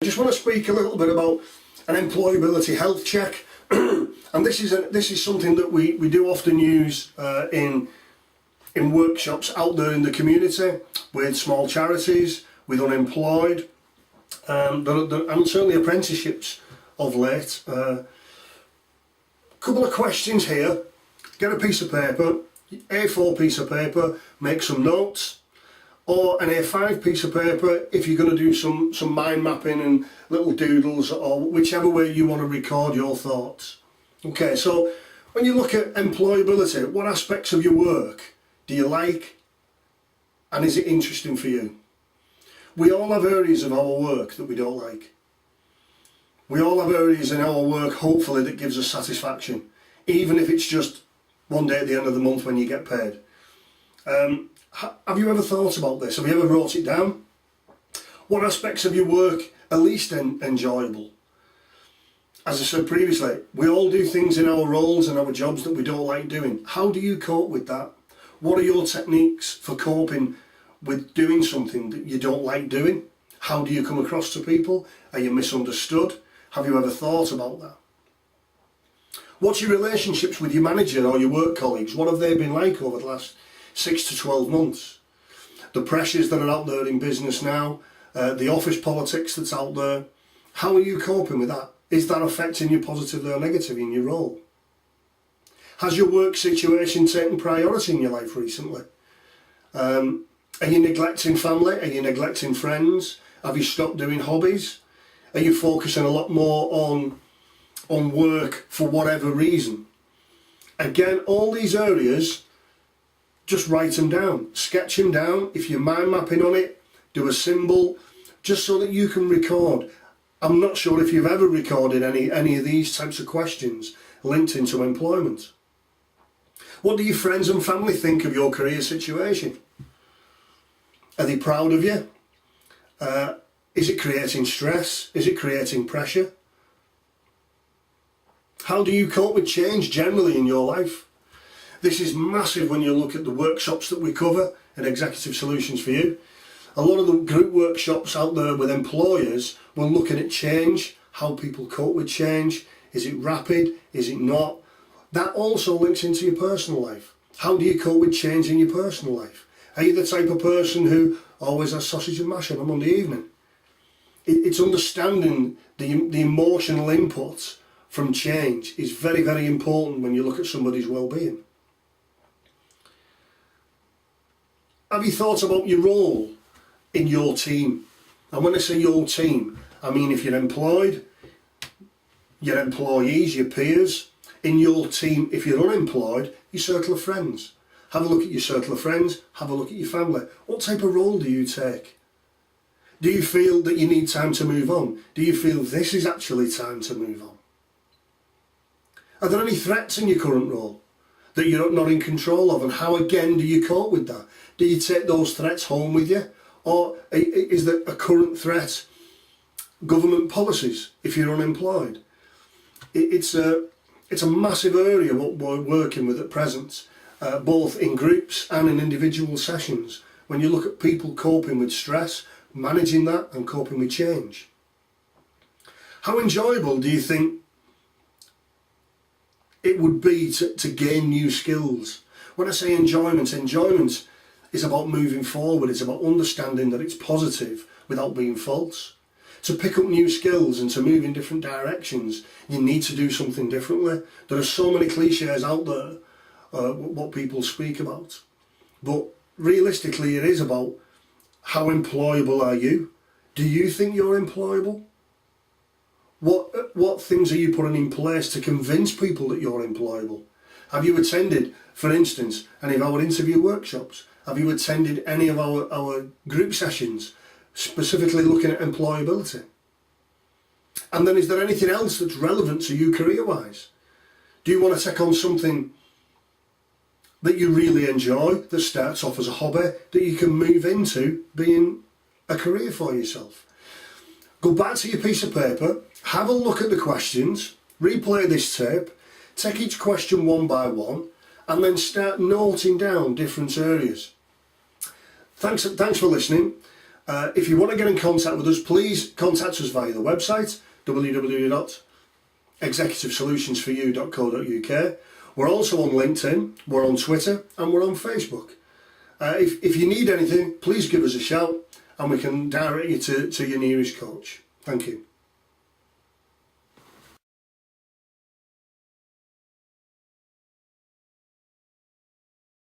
I just want to speak a little bit about an employability health check. And this is something that we do often use in workshops out there in the community with small charities, with unemployed, and certainly apprenticeships of late. Couple of questions here. Get a piece of paper, A4 piece of paper, make some notes, or an A5 piece of paper if you're going to do some mind mapping and little doodles, or whichever way you want to record your thoughts. Okay, so when you look at employability, what aspects of your work do you like, and is it interesting for you? We all have areas of our work that we don't like. We all have areas in our work, hopefully, that gives us satisfaction, even if it's just one day at the end of the month when you get paid. Have you ever thought about this? Have you ever wrote it down? What aspects of your work are least enjoyable? As I said previously, we all do things in our roles and our jobs that we don't like doing. How do you cope with that? What are your techniques for coping with doing something that you don't like doing? How do you come across to people? Are you misunderstood? Have you ever thought about that? What's your relationships with your manager or your work colleagues? What have they been like over the last 6 to 12 months? The pressures that are out there in business now, the office politics that's out there, how are you coping with that? Is that affecting you positively or negatively in your role? Has your work situation taken priority in your life recently? Are you neglecting family? Are you neglecting friends? Have you stopped doing hobbies? Are you focusing a lot more on work for whatever reason? Again, all these areas, just write them down, sketch them down. If you're mind mapping on it, do a symbol, just so that you can record. I'm not sure if you've ever recorded any of these types of questions linked into employment. What do your friends and family think of your career situation? Are they proud of you? Is it creating stress? Is it creating pressure? How do you cope with change generally in your life? This is massive when you look at the workshops that we cover in Executive Solutions for You. A lot of the group workshops out there with employers, we're looking at change, how people cope with change. Is it rapid? Is it not? That also links into your personal life. How do you cope with change in your personal life? Are you the type of person who always has sausage and mash on a Monday evening? It's understanding the emotional input from change is very, very important when you look at somebody's well-being. Have you thought about your role in your team? And when I say your team, I mean if you're employed, your employees, your peers. In your team, if you're unemployed, your circle of friends. Have a look at your circle of friends, have a look at your family. What type of role do you take? Do you feel that you need time to move on? Do you feel this is actually time to move on? Are there any threats in your current role that you're not in control of, and how again do you cope with that? Do you take those threats home with you? Or is there a current threat government policies if you're unemployed? It's a massive area what we're working with at present, both in groups and in individual sessions, when you look at people coping with stress, managing that and coping with change. How enjoyable do you think it would be to gain new skills? When I say enjoyment is about moving forward. It's about understanding that it's positive without being false. To pick up new skills and to move in different directions, you need to do something differently. There are so many cliches out there, what people speak about. But realistically, it is about how employable are you? Do you think you're employable? What things are you putting in place to convince people that you're employable? Have you attended, for instance, any of our interview workshops? Have you attended any of our group sessions, specifically looking at employability? And then is there anything else that's relevant to you career-wise? Do you want to take on something that you really enjoy, that starts off as a hobby, that you can move into being a career for yourself? Go back to your piece of paper, have a look at the questions, replay this tape, take each question one by one, and then start noting down different areas. Thanks for listening. If you want to get in contact with us, please contact us via the website, www.executivesolutionsforyou.co.uk. We're also on LinkedIn, we're on Twitter, and we're on Facebook. If you need anything, please give us a shout and we can direct you to your nearest coach. Thank you.